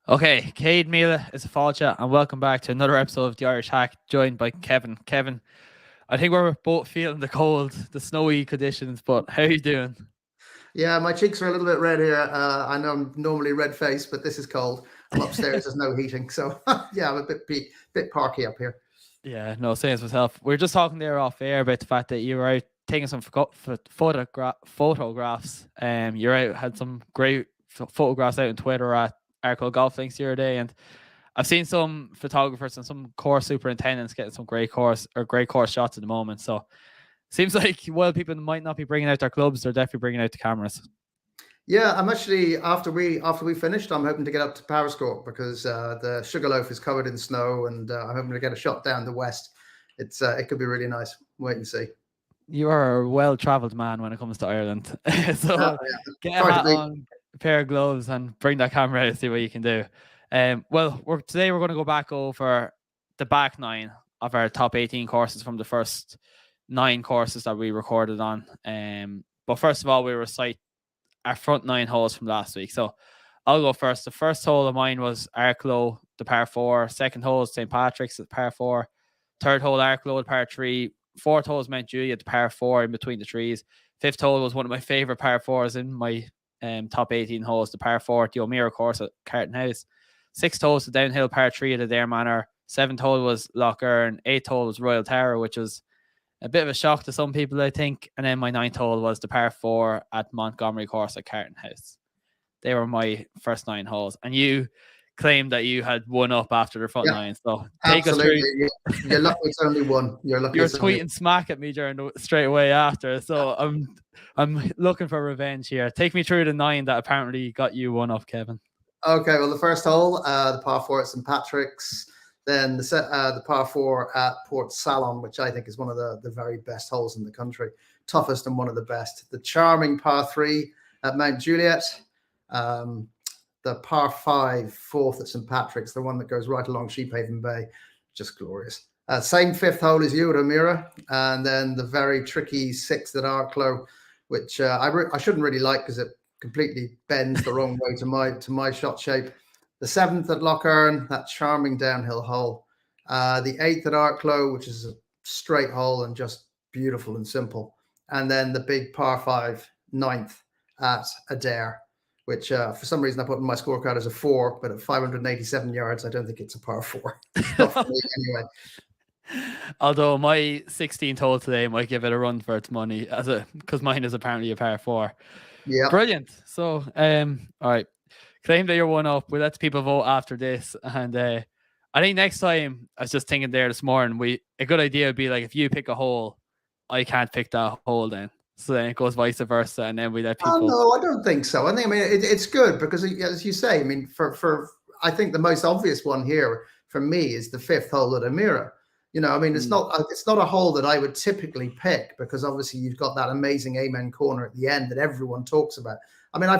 Okay, Cade Meara is a Fáilte, and welcome back to another episode of the Irish Hack, joined by Kevin. Kevin, I think we're both feeling the cold, the snowy conditions, but how are you doing? Yeah, my cheeks are a little bit red here. I know I'm normally red faced, but this is cold. I'm upstairs, there's no heating. So, yeah, I'm a bit parky up here. Yeah, no, same as myself. We were just talking there off air about the fact that you were out taking some photographs. You're out, had some great photographs out on Twitter at Arklow Golf Links the other day, and I've seen some photographers and some course superintendents getting some great course shots at the moment. So seems like while people might not be bringing out their clubs, they're definitely bringing out the cameras. Yeah, I'm actually after we finished, I'm hoping to get up to Powerscourt because the Sugarloaf is covered in snow, and I'm hoping to get a shot down the west. It could be really nice. Wait and see. You are a well-travelled man when it comes to Ireland. So get a hat on, a pair of gloves, and bring that camera out and see what you can do. Today we're going to go back over the back 9 of our top 18 courses from the first 9 courses that we recorded on. But first of all, we recite our front 9 holes from last week. So I'll go first. The first hole of mine was Arklow, the par 4. Second hole is St. Patrick's, the par 4. Third hole, Arklow, the par 3. Fourth hole was Mount Juliet, the par 4 in between the trees. Fifth hole was one of my favourite par 4s in my top 18 holes, the par 4 at the Meara course at Carton House. Sixth hole was the downhill par 3 at Adare Manor. Seventh hole was Lough Erne. Eighth hole was Royal Tower, which was a bit of a shock to some people, I think. And then my ninth hole was the par 4 at Montgomerie course at Carton House. They were my first 9 holes. And you claimed that you had one up after the front 9. So take absolutely. us through. You're lucky it's only one. You're lucky. You're tweeting smack at me straight away after. So I'm looking for revenge here. Take me through the 9 that apparently got you one up, Kevin. Okay, well, the first hole, the par 4 at St. Patrick's. Then the par 4 at Portsalon, which I think is one of the very best holes in the country. Toughest and one of the best. The charming par 3 at Mount Juliet. The par 5 fourth at St. Patrick's, the one that goes right along Sheephaven Bay. Just glorious. Same fifth hole as you at Meara. And then the very tricky 6th at Arklow, which I shouldn't really like because it completely bends the wrong way to my shot shape. The 7th at Lough Erne, that charming downhill hole. The 8th at Arklow, which is a straight hole and just beautiful and simple. And then the big par 5 9th at Adare, which for some reason I put in my scorecard as a 4, but at 587 yards, I don't think it's a par 4. Not for me anyway. Although my 16th hole today might give it a run for its money, because mine is apparently a par 4. Yeah, brilliant. So, all right, claim that you're one up. We'll let people vote after this, and I think next time, I was just thinking there this morning, a good idea would be like if you pick a hole, I can't pick that hole then. So then it goes vice versa, and then we let people. Oh, no, I don't think so. I mean, it's good because, as you say, I mean, I think the most obvious one here for me is the 5th hole at Meara. You know, I mean, it's not a hole that I would typically pick because obviously you've got that amazing amen corner at the end that everyone talks about. I mean, I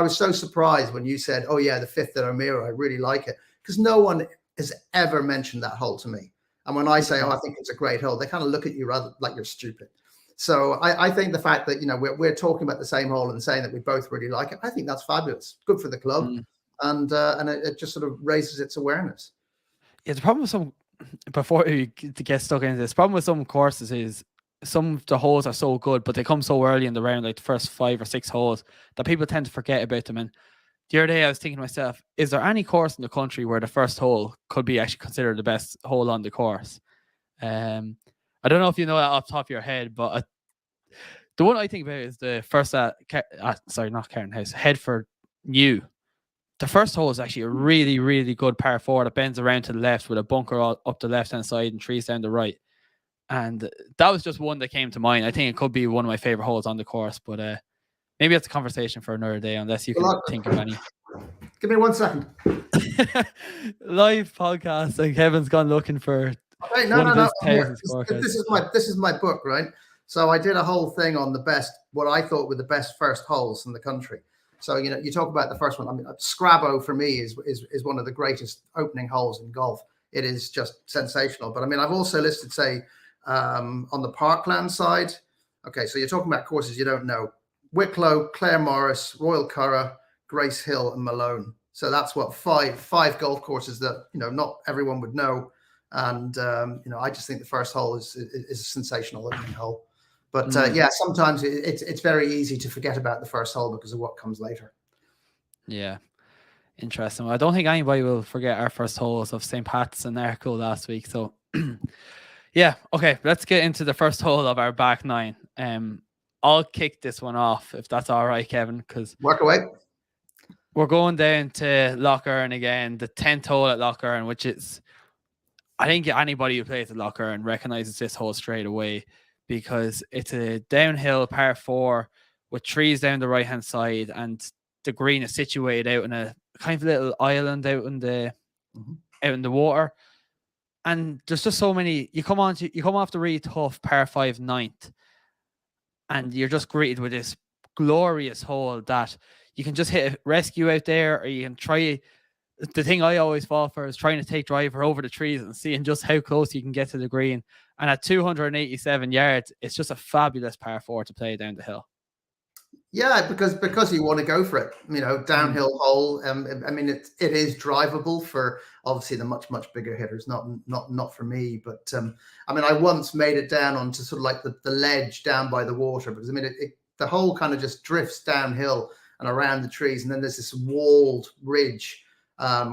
was so surprised when you said, oh yeah, the 5th at Meara, I really like it, because no one has ever mentioned that hole to me. And when I say, oh, I think it's a great hole, they kind of look at you rather like you're stupid. So I think the fact that, you know, we're talking about the same hole and saying that we both really like it, I think that's fabulous. Good for the club. And it just sort of raises its awareness. Yeah, the problem with before you get stuck into this, the problem with some courses is some of the holes are so good, but they come so early in the round, like the first 5 or 6 holes, that people tend to forget about them. And the other day I was thinking to myself, is there any course in the country where the first hole could be actually considered the best hole on the course? I don't know if you know that off the top of your head, but the one I think about is the first not Carton House, Headford New. The first hole is actually a really, really good par 4 that bends around to the left with a bunker up the left-hand side and trees down the right. And that was just one that came to mind. I think it could be one of my favorite holes on the course, but maybe that's a conversation for another day, unless you can think of any. Give me 1 second. Live podcast, and Kevin's gone looking for. Okay, no. This is my book, right? So I did a whole thing on what I thought were the best first holes in the country. So, you know, you talk about the first one. I mean, Scrabo for me is one of the greatest opening holes in golf. It is just sensational. But I mean, I've also listed, say, on the Parkland side. Okay, so you're talking about courses you don't know: Wicklow, Clare Morris, Royal Curragh, Grace Hill, and Malone. So that's what five golf courses that not everyone would know. And I just think the first hole is a sensational opening hole. But sometimes it's very easy to forget about the first hole because of what comes later. Yeah, interesting. Well, I don't think anybody will forget our first holes of St. Pat's and Arklow last week. So yeah, okay, let's get into the first hole of our back nine. I'll kick this one off if that's all right, Kevin, because work away. We're going down to Lough Erne again, the 10th hole at Lough Erne, which is, I think anybody who plays at Lough Erne recognizes this hole straight away because it's a downhill par 4 with trees down the right-hand side, and the green is situated out in a kind of little island out in the water. And there's just so many. You come off the really tough par 5 ninth, and you're just greeted with this glorious hole that you can just hit a rescue out there, or you can try. The thing I always fall for is trying to take driver over the trees and seeing just how close you can get to the green. And at 287 yards, it's just a fabulous par 4 to play down the hill. Yeah, because you want to go for it, downhill hole. I mean, it is drivable for obviously the much bigger hitters, not for me. But I mean, I once made it down onto sort of like the ledge down by the water, because I mean, the hole kind of just drifts downhill and around the trees, and then there's this walled ridge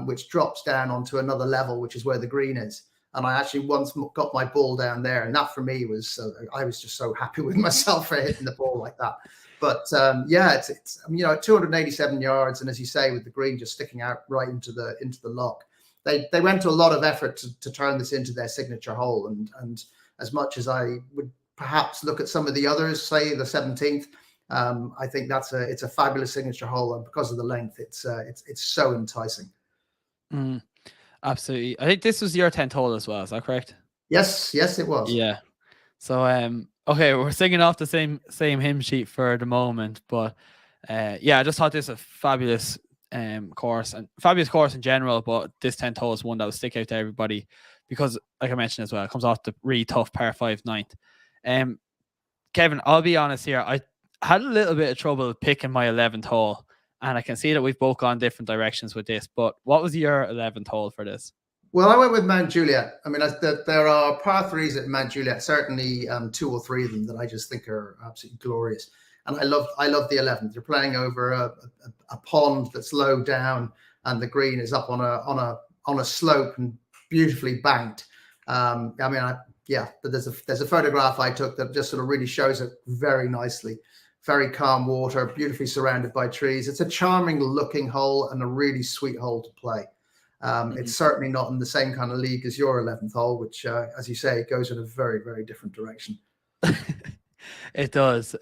which drops down onto another level, which is where the green is. And I actually once got my ball down there, and that for me was I was just so happy with myself for hitting the ball like that. But it's 287 yards, and as you say, with the green just sticking out right into the lock, they went to a lot of effort to turn this into their signature hole. And as much as I would perhaps look at some of the others, say the 17th, I think it's a fabulous signature hole, and because of the length, it's so enticing. Absolutely. I think this was your 10th hole as well. Is that correct? Yes, it was. Yeah. So okay, we're singing off the same hymn sheet for the moment, but I just thought this was a fabulous course, and fabulous course in general, but this 10th hole is one that will stick out to everybody because, like I mentioned as well, it comes off the really tough par 5 ninth. Kevin, I'll be honest here, I had a little bit of trouble picking my 11th hole, and I can see that we've both gone different directions with this, but what was your 11th hole for this? Well, I went with Mount Juliet. I mean, there are par 3s at Mount Juliet, certainly 2 or 3 of them that I just think are absolutely glorious. And I love the 11th. You're playing over a pond that's low down, and the green is up on a slope and beautifully banked. But there's a photograph I took that just sort of really shows it very nicely. Very calm water, beautifully surrounded by trees. It's a charming looking hole and a really sweet hole to play. It's certainly not in the same kind of league as your 11th hole, which, as you say, goes in a very, very different direction. It does.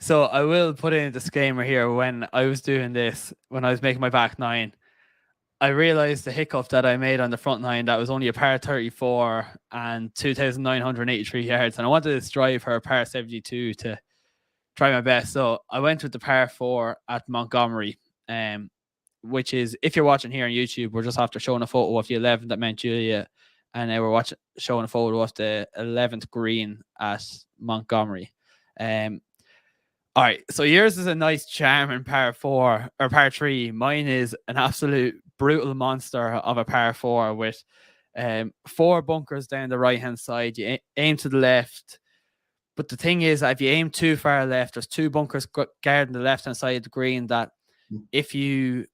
So I will put in a disclaimer here. When I was doing this, when I was making my back nine, I realized the hiccup that I made on the front nine, that was only a par 34 and 2,983 yards. And I wanted to strive for a par 72 to try my best. So I went with the par 4 at Montgomerie, which is, if you're watching here on YouTube, we're just after showing a photo of the 11th that meant Juliet, and now we're showing a photo of the 11th green at Montgomerie. All right, so yours is a nice charming par 4 or par 3. Mine is an absolute brutal monster of a par 4 with 4 bunkers down the right hand side. You aim to the left, but the thing is, if you aim too far left, there's 2 bunkers guarding the left hand side of the green that if you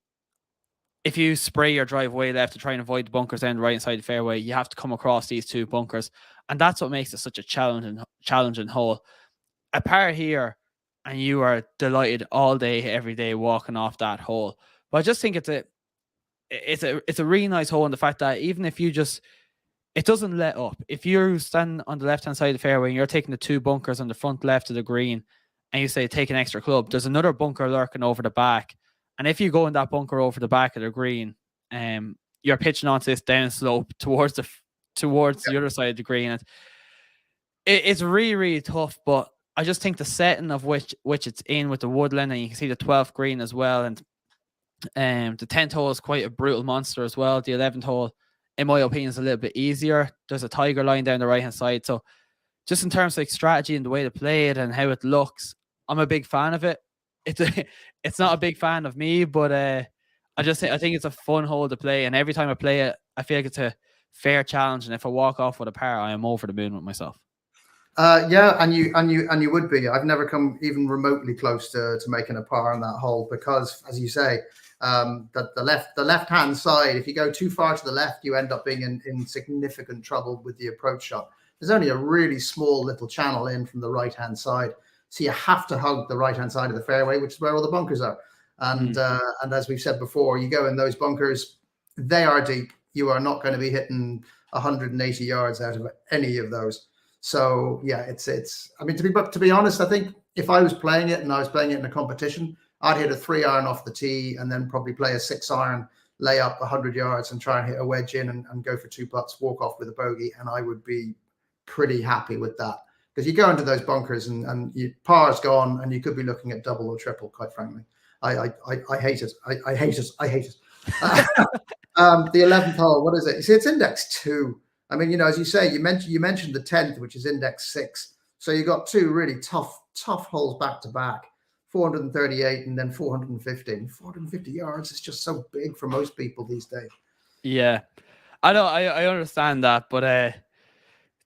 spray your drive way left to try and avoid the bunkers down the right side of the fairway, you have to come across these 2 bunkers. And that's what makes it such a challenging hole. A par here, and you are delighted all day, every day walking off that hole. But I just think it's a really nice hole in the fact that even if it doesn't let up. If you're standing on the left-hand side of the fairway and you're taking the 2 bunkers on the front left of the green, and you say take an extra club, there's another bunker lurking over the back. And if you go in that bunker over the back of the green, you're pitching onto this downslope towards the other side of the green. It's really, really tough, but I just think the setting of which it's in with the woodland, and you can see the 12th green as well, and the 10th hole is quite a brutal monster as well. The 11th hole, in my opinion, is a little bit easier. There's a tiger line down the right-hand side. So just in terms of like strategy and the way to play it and how it looks, I'm a big fan of it. It's not a big fan of me, but I think it's a fun hole to play, and every time I play it, I feel like it's a fair challenge. And if I walk off with a par, I am over the moon with myself. Yeah, and you would be. I've never come even remotely close to making a par on that hole because, as you say, that the left hand side. If you go too far to the left, you end up being in significant trouble with the approach shot. There's only a really small little channel in from the right hand side, so you have to hug the right hand side of the fairway, which is where all the bunkers are. And as we've said before, you go in those bunkers, they are deep. You are not going to be hitting 180 yards out of any of those. So yeah, it's. I mean, to be honest, I think if I was playing it and I was playing it in a competition, I'd hit a 3-iron off the tee and then probably play a 6-iron, lay up 100 yards and try and hit a wedge in and go for 2 putts, walk off with a bogey, and I would be pretty happy with that. Because you go into those bunkers and your par's gone, and you could be looking at double or triple. Quite frankly, I hate it. I hate it. I hate it. The 11th hole. What is it? You see, it's index 2. I mean, as you say, you mentioned the 10th, which is index 6. So you got 2 really tough holes back to back, 438 and then 415. 450 yards is just so big for most people these days. Yeah, I know. I understand that, but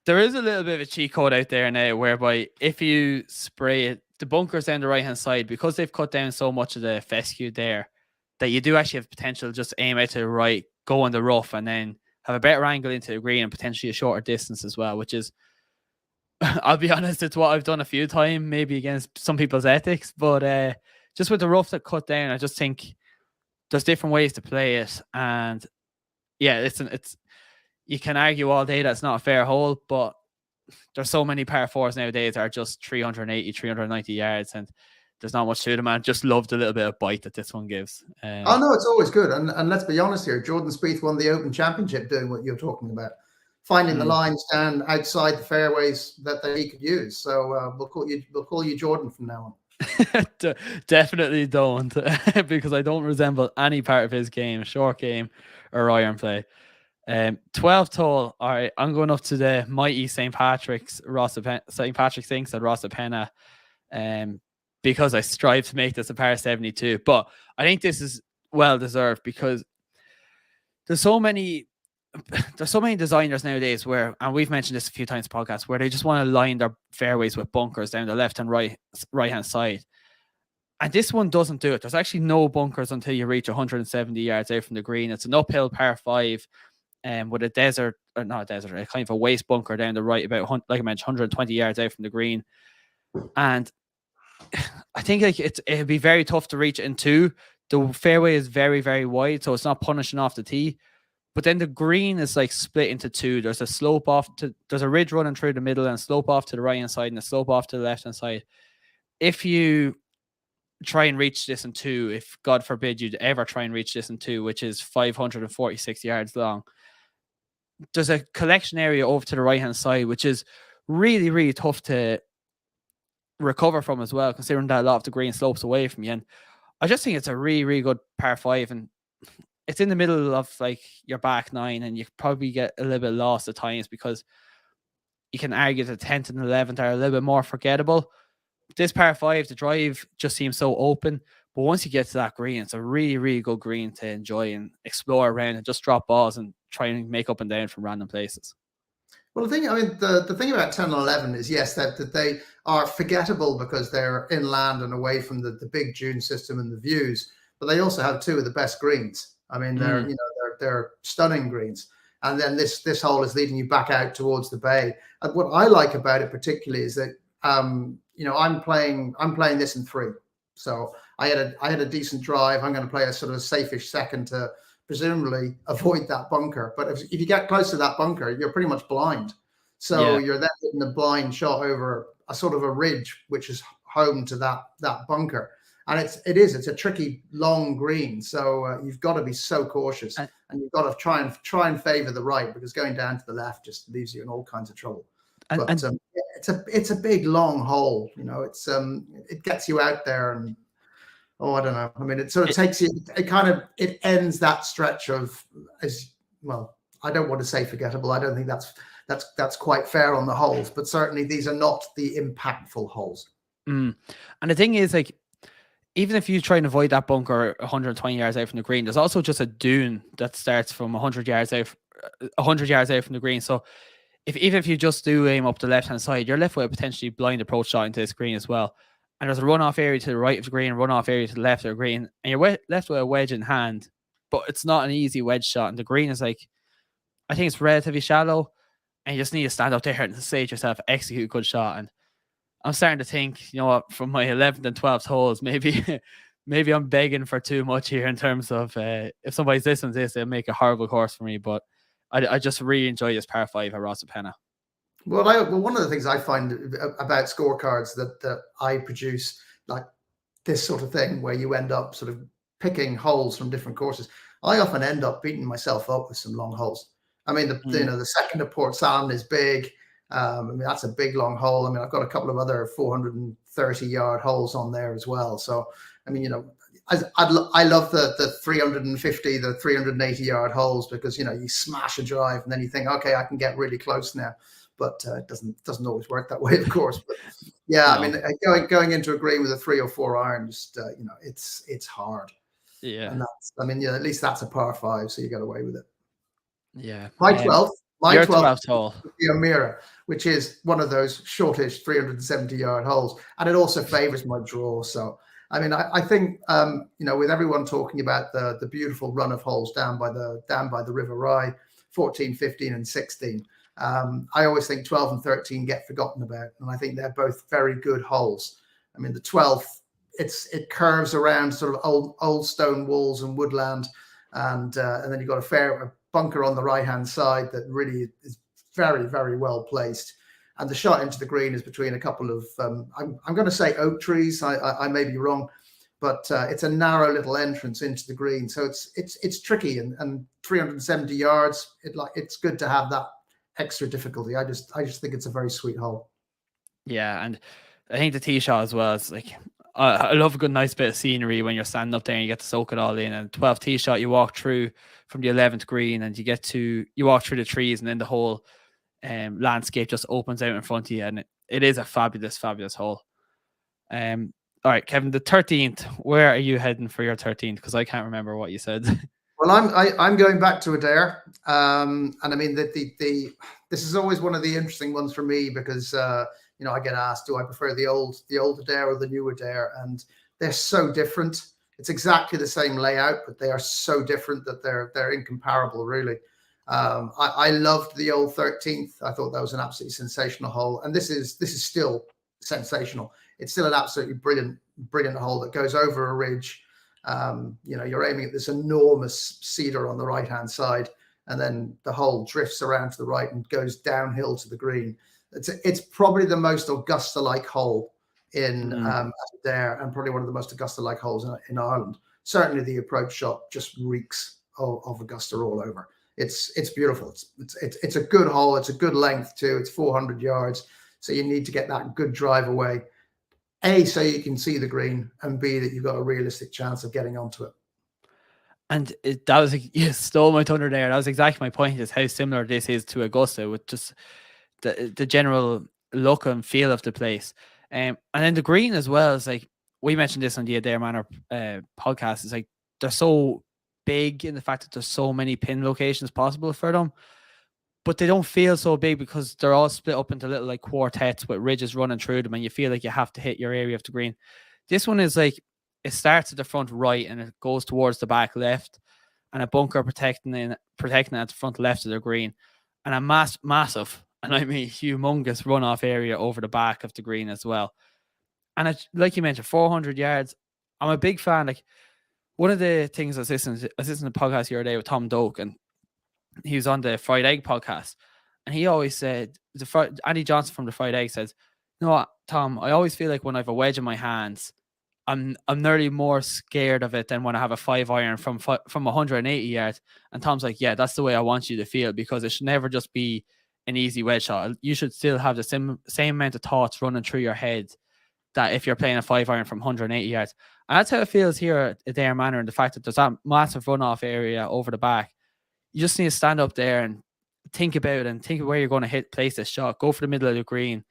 there is a little bit of a cheat code out there now, whereby if you spray it, the bunkers down the right hand side, because they've cut down so much of the fescue there, that you do actually have potential to just aim out to the right, go in the rough, and then have a better angle into the green and potentially a shorter distance as well, which is, I'll be honest, it's what I've done a few times, maybe against some people's ethics, but just with the rough that cut down, I just think there's different ways to play it. And yeah, it's you can argue all day that's not a fair hole, but there's so many par 4s nowadays that are just 380, 390 yards, and there's not much to them. I just loved the little bit of bite that this one gives. Oh no, it's always good. And let's be honest here, Jordan Spieth won the Open Championship doing what you're talking about, finding the lines down outside the fairways that he could use. So we'll call you Jordan from now on. Definitely don't, because I don't resemble any part of his game, short game or iron play. 12th hole. All right, I'm going up to the mighty St. Patrick's Rosapenna at Rosapenna, because I strive to make this a par 72. But I think this is well deserved because there's so many designers nowadays where, and we've mentioned this a few times in the podcast, where they just want to line their fairways with bunkers down the left and right hand side. And this one doesn't do it. There's actually no bunkers until you reach 170 yards out from the green. It's an uphill par 5. With a desert, or not a desert, a kind of a waste bunker down the right, about, like I mentioned, 120 yards out from the green. And I think it'd be very tough to reach in 2. The fairway is very, very wide, so it's not punishing off the tee. But then the green is like split into 2. There's a slope there's a ridge running through the middle and a slope off to the right hand side and a slope off to the left hand side. If you try and reach this in 2, if God forbid you'd ever try and reach this in 2, which is 546 yards long, there's a collection area over to the right hand side, which is really, really tough to recover from as well, considering that a lot of the green slopes away from you. And I just think it's a really, really good par 5, and it's in the middle of like your back 9, and you probably get a little bit lost at times because you can argue the 10th and 11th are a little bit more forgettable. This par 5, the drive just seems so open, but once you get to that green, it's a really, really good green to enjoy and explore around and just drop balls and try and make up and down from random places. Well, the thing about 10 and 11 is, yes, that they are forgettable because they're inland and away from the big dune system and the views, but they also have 2 of the best greens. I mean, they're stunning greens. And then this hole is leading you back out towards the bay. And what I like about it particularly is that I'm playing this in 3. So I had a decent drive. I'm going to play a sort of safe-ish second to presumably avoid that bunker. But if you get close to that bunker, you're pretty much blind. So you're then hitting a blind shot over a sort of a ridge, which is home to that bunker. And it's a tricky long green. So you've got to be so cautious, and you've got to try and favor the right, because going down to the left just leaves you in all kinds of trouble. But it's a big long hole. It gets you out there, and I don't know. I mean, it sort of takes you. It ends that stretch of, as well. I don't want to say forgettable. I don't think that's quite fair on the holes, but certainly these are not the impactful holes. And the thing is, like, even if you try and avoid that bunker 120 yards out from the green, there's also just a dune that starts from 100 yards out from the green. So even if you just do aim up the left hand side, you're left with a potentially blind approach shot into this green as well. And there's a runoff area to the right of the green, runoff area to the left of the green, and you're left with a wedge in hand. But it's not an easy wedge shot, and the green is like, I think it's relatively shallow, and you just need to stand up there and say to yourself, execute a good shot. And I'm starting to think, you know what, from my 11th and 12th holes, maybe I'm begging for too much here in terms of if somebody's listening to this, they'll make a horrible course for me. But I just really enjoy this par 5 at Rosapenna. Well, one of the things I find about scorecards that I produce, like this sort of thing, where you end up sort of picking holes from different courses, I often end up beating myself up with some long holes. I mean, the second of Portsalon is big. I mean, that's a big long hole. I mean, I've got a couple of other 430-yard holes on there as well. So, I mean, you know, I love the 350, the 380-yard holes, because, you know, you smash a drive and then you think, okay, I can get really close now. But it doesn't always work that way, of course. But yeah, no. I mean, going into a green with a 3 or 4 iron, just you know, it's hard. Yeah, and I mean, yeah, at least that's a par 5, so you get away with it. Yeah, my 12th hole, the Meara, which is one of those shortish 370-yard holes, and it also favors my draw. So, I mean, I think you know, with everyone talking about the beautiful run of holes down by the River Rye, 14, 15, and 16. I always think 12 and 13 get forgotten about, and I think they're both very good holes. I mean, the 12th, it curves around sort of old stone walls and woodland, and then you've got a bunker on the right hand side that really is very, very well placed, and the shot into the green is between a couple of I'm going to say oak trees. I may be wrong, but it's a narrow little entrance into the green, so it's tricky, and 370 yards. It's good to have that extra difficulty. I just think it's a very sweet hole. Yeah, and I think the tee shot as well is like, I love a good nice bit of scenery when you're standing up there and you get to soak it all in. And 12th tee shot, you walk through from the 11th green and you walk through the trees, and then the whole landscape just opens out in front of you, and it is a fabulous hole. All right, Kevin, the 13th, where are you heading for your 13th? Because I can't remember what you said. Well, I'm going back to Adare, and I mean this is always one of the interesting ones for me, because you know, I get asked, do I prefer the old Adare or the new Adare? And they're so different. It's exactly the same layout, but they are so different that they're incomparable, really. I loved the old 13th. I thought that was an absolutely sensational hole, and this is still sensational. It's still an absolutely brilliant hole that goes over a ridge. You know, you're aiming at this enormous cedar on the right hand side, and then the hole drifts around to the right and goes downhill to the green. It's probably the most Augusta-like hole in there, and probably one of the most Augusta-like holes in Ireland. Certainly, the approach shot just reeks of Augusta all over. It's beautiful. It's a good hole. It's a good length too. It's 400 yards, so you need to get that good drive away. A, so you can see the green, and B, that you've got a realistic chance of getting onto it. And that was you stole my thunder there. That was exactly my point, is how similar this is to Augusta, with just the general look and feel of the place. And then the green as well is like, we mentioned this on the Adare Manor podcast. It's like they're so big in the fact that there's so many pin locations possible for them, but they don't feel so big because they're all split up into little like quartets with ridges running through them, and you feel like you have to hit your area of the green. This one is like, it starts at the front right and it goes towards the back left, and a bunker protecting it at the front left of the green, and a massive, and I mean humongous runoff area over the back of the green as well. And it, like you mentioned, 400 yards. I'm a big fan. Like, one of the things I was listening to the podcast the other day with Tom Doak, and he was on the Fried Egg podcast, and he always said, Andy Johnson from the Fried Egg says, you know what, Tom, I always feel like when I have a wedge in my hands, I'm nearly more scared of it than when I have a 5 iron from 180 yards. And Tom's like, yeah, that's the way I want you to feel, because it should never just be an easy wedge shot. You should still have the same amount of thoughts running through your head that if you're playing a 5 iron from 180 yards. And that's how it feels here at Adare Manor, and the fact that there's that massive runoff area over the back. You just need to stand up there and think about it, and think of where you're going to place this shot. Go for the middle of the green,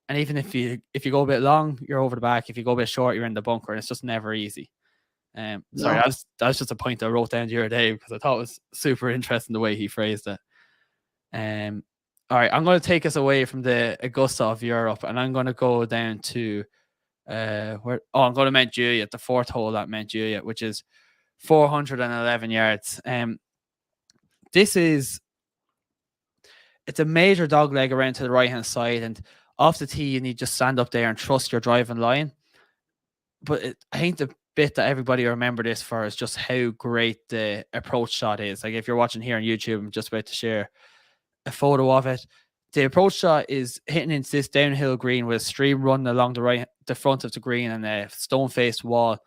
And even if you go a bit long, you're over the back. If you go a bit short, you're in the bunker, and it's just never easy. Sorry, that's just a point I wrote down the other day because I thought it was super interesting the way he phrased it. All right, I'm going to take us away from the Augusta of Europe, and I'm going to go down to I'm going to Mount Juliet, the fourth hole at Mount Juliet, which is 411 yards. It's a major dog leg around to the right hand side, and off the tee you need to just stand up there and trust your driving line. But I think the bit that everybody remember this for is just how great the approach shot is. Like if you're watching here on YouTube, I'm just about to share a photo of it. The approach shot is hitting into this downhill green with a stream running along the front of the green and a stone-faced wall.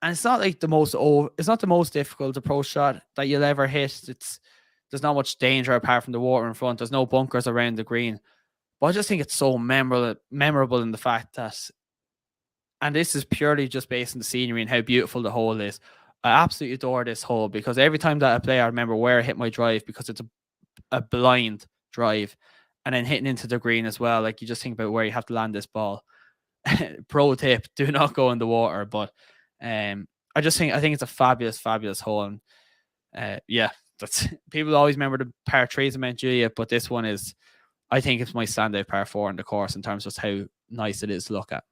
And it's not like the most difficult approach shot that you'll ever hit. There's not much danger apart from the water in front. There's no bunkers around the green. But I just think it's so memorable in the fact that, and this is purely just based on the scenery and how beautiful the hole is. I absolutely adore this hole because every time that I play, I remember where I hit my drive because it's a blind drive, and then hitting into the green as well. Like you just think about where you have to land this ball. Pro tip: do not go in the water. But I think it's a fabulous hole. And that's people always remember the par 3s of Mount Juliet, but this one is, I think it's my standout par 4 in the course in terms of how nice it is to look at.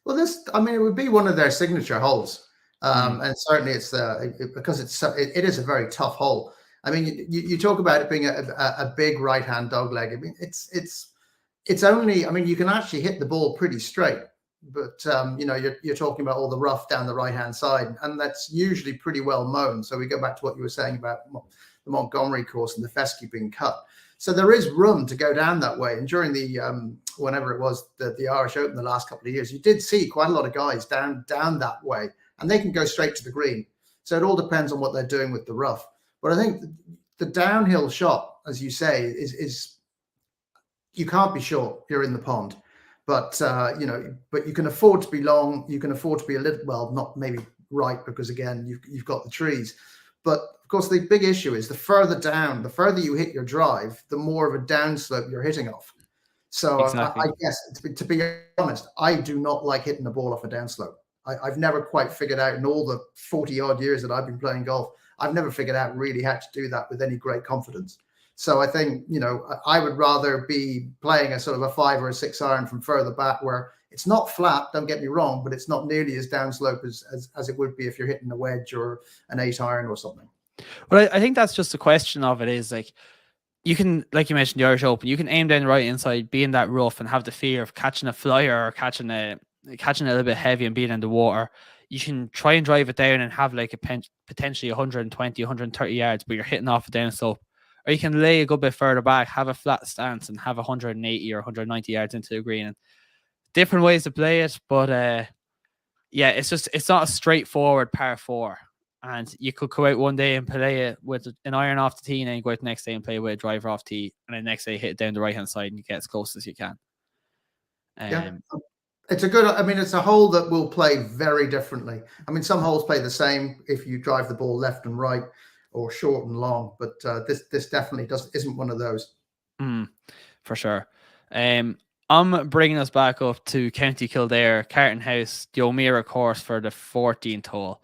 Well, it would be one of their signature holes. And certainly because it is a very tough hole. I mean, you talk about it being a big right-hand dog leg. I mean, it's only, I mean, you can actually hit the ball pretty straight, but you're talking about all the rough down the right-hand side, and that's usually pretty well mown. So we go back to what you were saying about the Montgomerie course and the fescue being cut. So there is room to go down that way. And during the whenever it was the Irish Open the last couple of years, you did see quite a lot of guys down that way, and they can go straight to the green. So it all depends on what they're doing with the rough. But I think the downhill shot, as you say, is you can't be sure you're in the pond, but but you can afford to be long. You can afford to be a little, well, not maybe right, because again you've got the trees. But of course, the big issue is the further you hit your drive, the more of a downslope you're hitting off. So exactly. I guess to be honest, I do not like hitting the ball off a downslope. I've never quite figured out in all the 40 odd years that I've been playing golf, I've never figured out really how to do that with any great confidence. So I think, I would rather be playing a sort of a 5 or a 6 iron from further back where it's not flat, don't get me wrong, but it's not nearly as downslope as it would be if you're hitting a wedge or an 8 iron or something. Well, I think that's just the question of it is like, you can, like you mentioned, the Irish Open, you can aim down the right inside, be in that rough and have the fear of catching a flyer or catching a little bit heavy and being in the water. You can try and drive it down and have like potentially 120, 130 yards, but you're hitting off a downslope. Or you can lay a good bit further back, have a flat stance and have 180 or 190 yards into the green. And different ways to play it, but it's not a straightforward par 4. And you could go out one day and play it with an iron off the tee, and then you go out the next day and play with a driver off tee, and then the next day hit it down the right hand side and you get as close as you can. It's a hole that will play very differently. I mean, some holes play the same if you drive the ball left and right or short and long, but this definitely isn't one of those. For sure. I'm bringing us back up to County Kildare, Carton House, the Meara course for the 14th hole.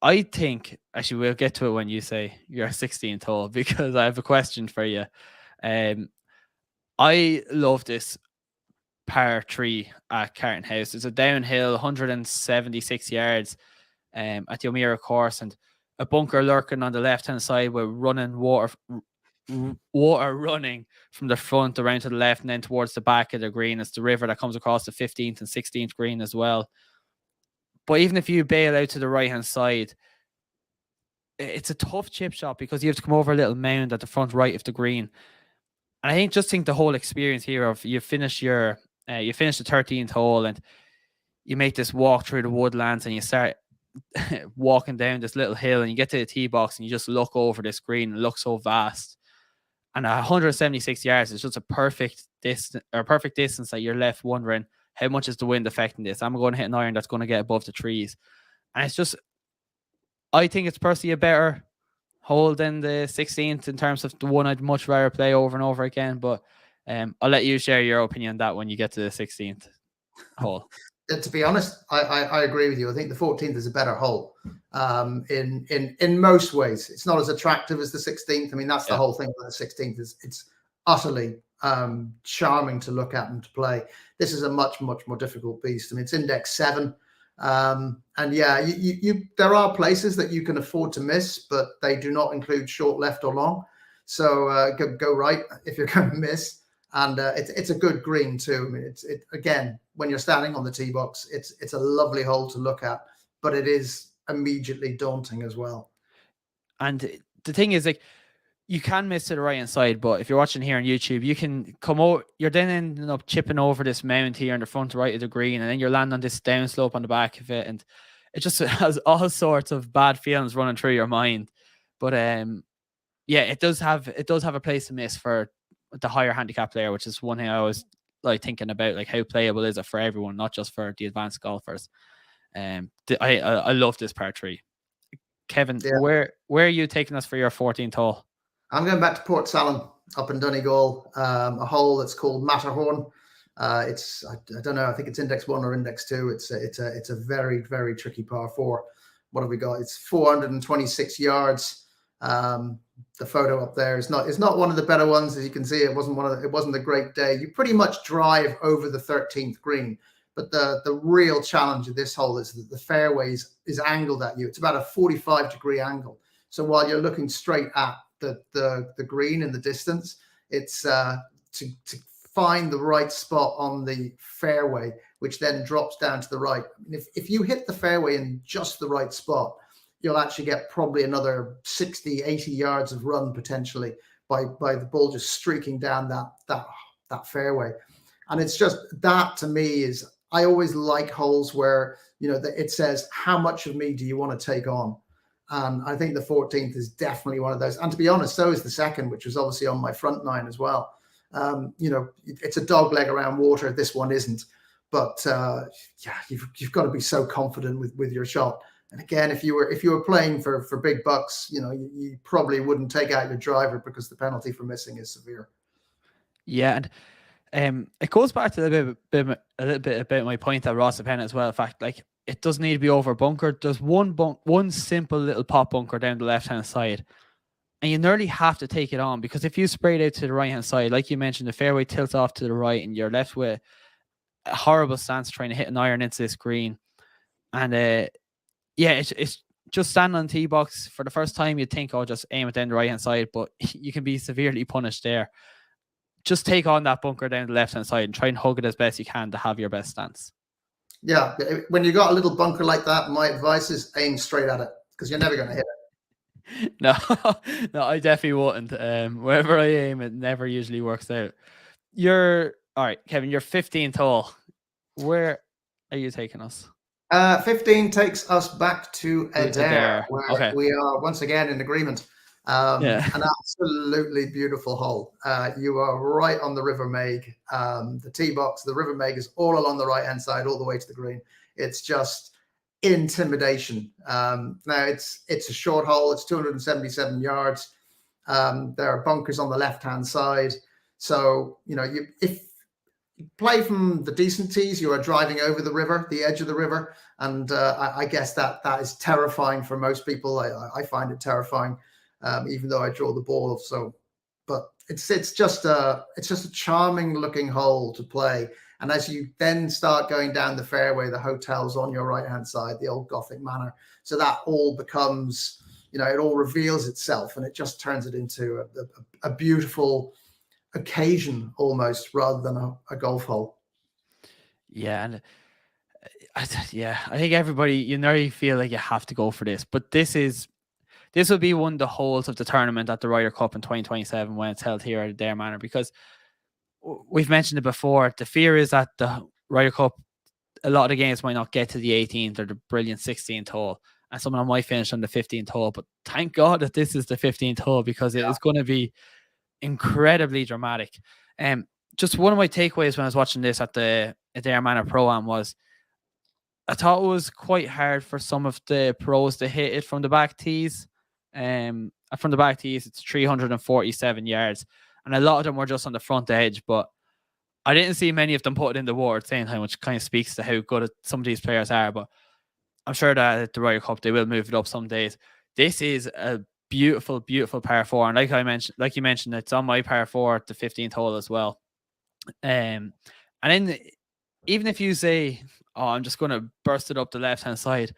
I think, actually, we'll get to it when you say your 16th hole, because I have a question for you. I love this par 3 at Carton House. It's a downhill, 176 yards at the Meara course, and a bunker lurking on the left-hand side with running water running from the front around to the left and then towards the back of the green. It's the river that comes across the 15th and 16th green as well. But even if you bail out to the right-hand side, it's a tough chip shot because you have to come over a little mound at the front right of the green. And I think the whole experience here of you finish the 13th hole and you make this walk through the woodlands and you start walking down this little hill and you get to the tee box and you just look over this green and it looks so vast. And 176 yards is just a perfect distance that you're left wondering, how much is the wind affecting this? I'm going to hit an iron that's going to get above the trees. And it's just, I think it's personally a better hole than the 16th in terms of the one I'd much rather play over and over again. But I'll let you share your opinion on that when you get to the 16th hole. To be honest, I agree with you. I think the 14th is a better hole in most ways. It's not as attractive as the 16th. I mean, that's the whole thing about the 16th is it's utterly charming to look at and to play. This is a much more difficult beast. I mean, it's index 7. And yeah, there are places that you can afford to miss, but they do not include short left or long. So go right if you're going to miss. And it's a good green too. I mean, again, when you're standing on the tee box, it's a lovely hole to look at, but it is immediately daunting as well. And the thing is, like, you can miss to the right hand side, but if you're watching here on YouTube, you can come out. You're then ending up chipping over this mound here in the front right of the green, and then you're landing on this down slope on the back of it, and it just has all sorts of bad feelings running through your mind. But yeah, it does have a place to miss for the higher handicap player, which is one thing I always like thinking about, like how playable is it for everyone, not just for the advanced golfers. I love this par 3. Kevin, where are you taking us for your 14th hole? I'm going back to Portsalon up in Donegal, a hole that's called Matterhorn. It's I don't know, I think it's index 1 or index 2. It's a very tricky par 4. What have we got? It's 426 yards. The photo up there is not one of the better ones. As you can see, it wasn't a great day. You pretty much drive over the 13th green, but the real challenge of this hole is that the fairway is angled at you. It's about a 45-degree angle. So while you're looking straight at the green in the distance, it's to find the right spot on the fairway, which then drops down to the right. If you hit the fairway in just the right spot, you'll actually get probably another 60, 80 yards of run potentially by the ball just streaking down that fairway. And it's just that, to me, is I always like holes where, it says, how much of me do you want to take on? And I think the 14th is definitely one of those. And to be honest, so is the second, which was obviously on my front 9 as well. It's a dog leg around water. This one isn't. But yeah, you've got to be so confident with your shot. And again, if you were playing for big bucks, you probably wouldn't take out your driver because the penalty for missing is severe. Yeah, and it goes back to a little bit about my point at Rosapenna as well. In fact, like, it doesn't need to be over bunkered. There's one simple little pop bunker down the left hand side, and you nearly have to take it on, because if you spray it out to the right hand side, like you mentioned, the fairway tilts off to the right, and you're left with a horrible stance trying to hit an iron into this green. And yeah, it's just standing on the tee box for the first time. You'd think, oh, just aim it down the right hand side, but you can be severely punished there. Just take on that bunker down the left hand side and try and hug it as best you can to have your best stance. Yeah, when you got a little bunker like that, my advice is aim straight at it, because you're never going to hit it. No, I definitely wouldn't. Wherever I aim, it never usually works out. All right, Kevin, your 15th hole. Where are you taking us? 15 takes us back to Adare, where we are once again in agreement. An absolutely beautiful hole. You are right on the River Meg. The tee box, the River Meg is all along the right hand side, all the way to the green. It's just intimidation. Now it's a short hole. It's 277 yards. There are bunkers on the left hand side. So if you play from the decent tees, you are driving over the river, the edge of the river, and I guess that is terrifying for most people. I find it terrifying. Even though I draw the ball. But it's just a charming looking hole to play. And as you then start going down the fairway, the hotel's on your right hand side, the old Gothic manor. So that all becomes, it all reveals itself, and it just turns it into a beautiful occasion almost, rather than a golf hole. Yeah, and I think everybody, you nearly feel like you have to go for this, but this will be one of the holes of the tournament at the Ryder Cup in 2027 when it's held here at Adare Manor, because we've mentioned it before. The fear is that the Ryder Cup, a lot of the games might not get to the 18th or the brilliant 16th hole, and some of them might finish on the 15th hole. But thank God that this is the 15th hole, because it is going to be incredibly dramatic. Just one of my takeaways when I was watching this at the Adare Manor Pro-Am was, I thought it was quite hard for some of the pros to hit it from the back tees. From the back tees, it's 347 yards. and a lot of them were just on the front edge, but I didn't see many of them put it in the water at the same time, which kind of speaks to how good some of these players are. But I'm sure that at the Ryder Cup they will move it up some days. This is a beautiful, beautiful par 4, and like you mentioned, it's on my par 4 at the 15th hole as well. And then even if you say, "Oh, I'm just going to burst it up the left hand side,"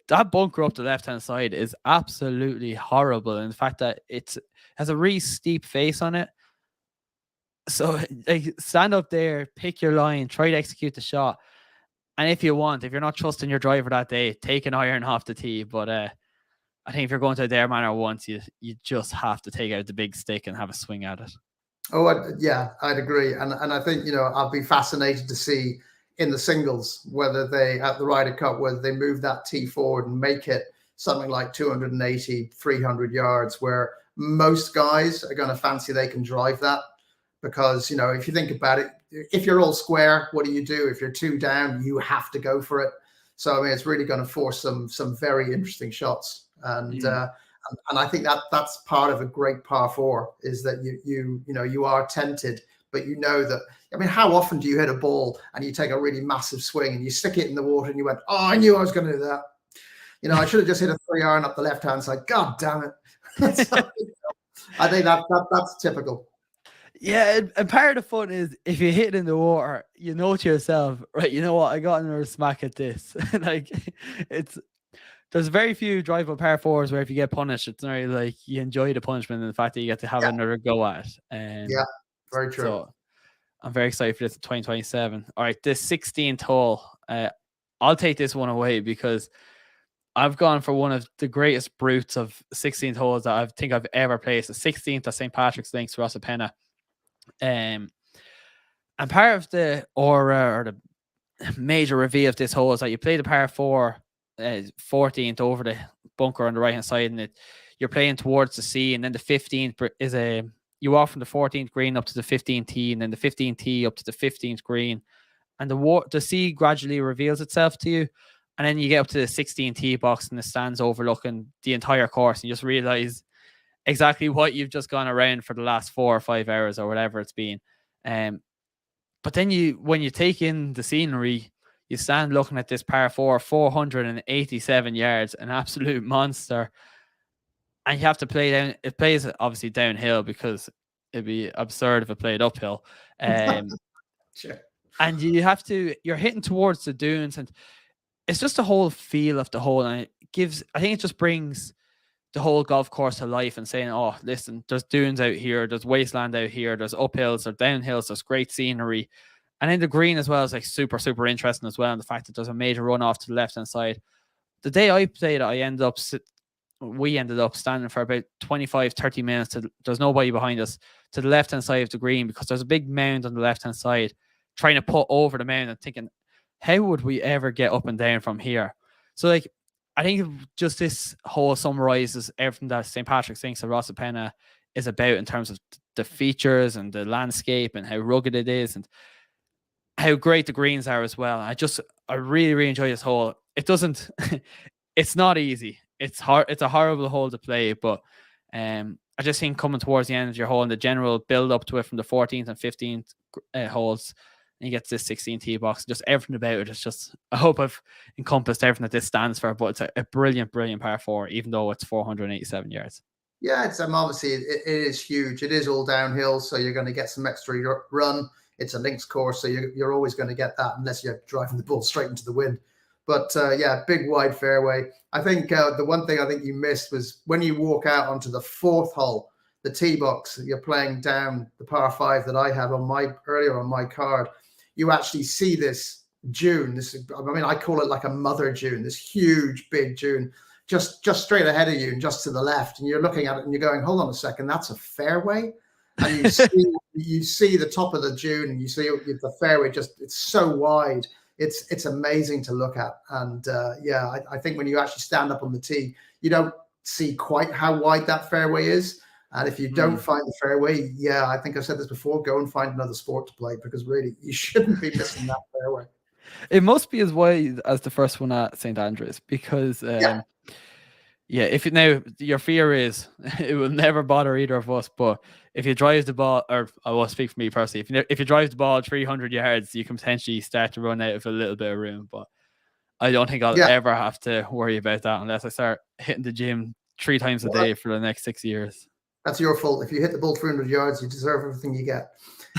that bunker up the left hand side is absolutely horrible. In the fact that it has a really steep face on it. So like, stand up there, pick your line, try to execute the shot. And if you're not trusting your driver that day, take an iron off the tee. But I think if you're going to Adare Manor once, you just have to take out the big stick and have a swing at it. Oh, yeah, I'd agree. And I think, I'll be fascinated to see in the singles whether they, at the Ryder Cup, whether they move that tee forward and make it something like 280, 300 yards, where most guys are going to fancy they can drive that. Because, if you think about it, if you're all square, what do? If you're 2 down, you have to go for it. So, I mean, it's really going to force some very interesting shots. And I think that's part of a great par 4 is that you are tempted, but that, I mean, how often do you hit a ball and you take a really massive swing and you stick it in the water and you went, "Oh, I knew I was going to do that. I should have just hit a 3-iron up the left-hand side. God damn it." So, I think that's typical. Yeah, and part of the fun is if you hit it in the water, you know to yourself, right, you know what, I got another smack at this. Like, there's very few drivable par 4s where if you get punished, it's not really like you enjoy the punishment and the fact that you get to have another go at it. Yeah, very true. So I'm very excited for this in 2027. All right, this 16th hole, I'll take this one away because I've gone for one of the greatest brutes of 16th holes that I think I've ever played. The 16th at St. Patrick's Links, Rosapenna. And part of the aura or the major reveal of this hole is that you play the par 4, 14th over the bunker on the right hand side, and you're playing towards the sea, and then the 15th is you off from the 14th green up to the 15th tee, and then the 15th tee up to the 15th green, and the sea gradually reveals itself to you, and then you get up to the 16th tee box and the stands overlooking the entire course, and you just realize exactly what you've just gone around for the last 4 or 5 hours or whatever it's been. But then when you take in the scenery, you stand looking at this par 4, 487 yards, an absolute monster. And you have to play down. It plays obviously downhill because it'd be absurd if it played uphill. Sure. And you're hitting towards the dunes, and it's just the whole feel of the hole. And I think it just brings the whole golf course to life and saying, "Oh, listen, there's dunes out here, there's wasteland out here, there's uphills, there's downhills, there's great scenery." And then the green as well is like super, super interesting as well. And the fact that there's a major runoff to the left-hand side. The day I played, we ended up standing for about 25, 30 minutes. There's nobody behind us to the left-hand side of the green because there's a big mound on the left-hand side, trying to put over the mound and thinking, how would we ever get up and down from here? So like, I think just this whole summarizes everything that St. Patrick's Links of Rosapenna is about in terms of the features and the landscape and how rugged it is and how great the greens are as well. I really, really enjoy this hole. It's not easy. It's hard. It's a horrible hole to play, but I just think coming towards the end of your hole and the general build up to it from the 14th and 15th holes, and you get to this 16 tee box, just everything about it. It's just, I hope I've encompassed everything that this stands for, but it's a brilliant, brilliant par 4, even though it's 487 yards. Yeah, it's obviously it is huge. It is all downhill, so you're going to get some extra run. It's a links course, so you're always going to get that unless you're driving the ball straight into the wind. But yeah, big wide fairway. I think the one thing I think you missed was when you walk out onto the 4th hole, the tee box, you're playing down the par 5 that I have earlier on my card. You actually see this dune. I call it like a mother dune, this huge, big dune, just straight ahead of you and just to the left. And you're looking at it and you're going, hold on a second, that's a fairway? And you see the top of the dune and you see the fairway, it's so wide. It's amazing to look at. And I think when you actually stand up on the tee, you don't see quite how wide that fairway is. And if you don't find the fairway, I think I've said this before, go and find another sport to play because really you shouldn't be missing that fairway. It must be as wide as the first one at St. Andrews because if now your fear is it will never bother either of us, but if you drive the ball, or I will speak for me personally, if you drive the ball 300 yards, you can potentially start to run out of a little bit of room. But I don't think I'll ever have to worry about that unless I start hitting the gym 3 times a day for the next 6 years. That's your fault. If you hit the ball 300 yards, you deserve everything you get.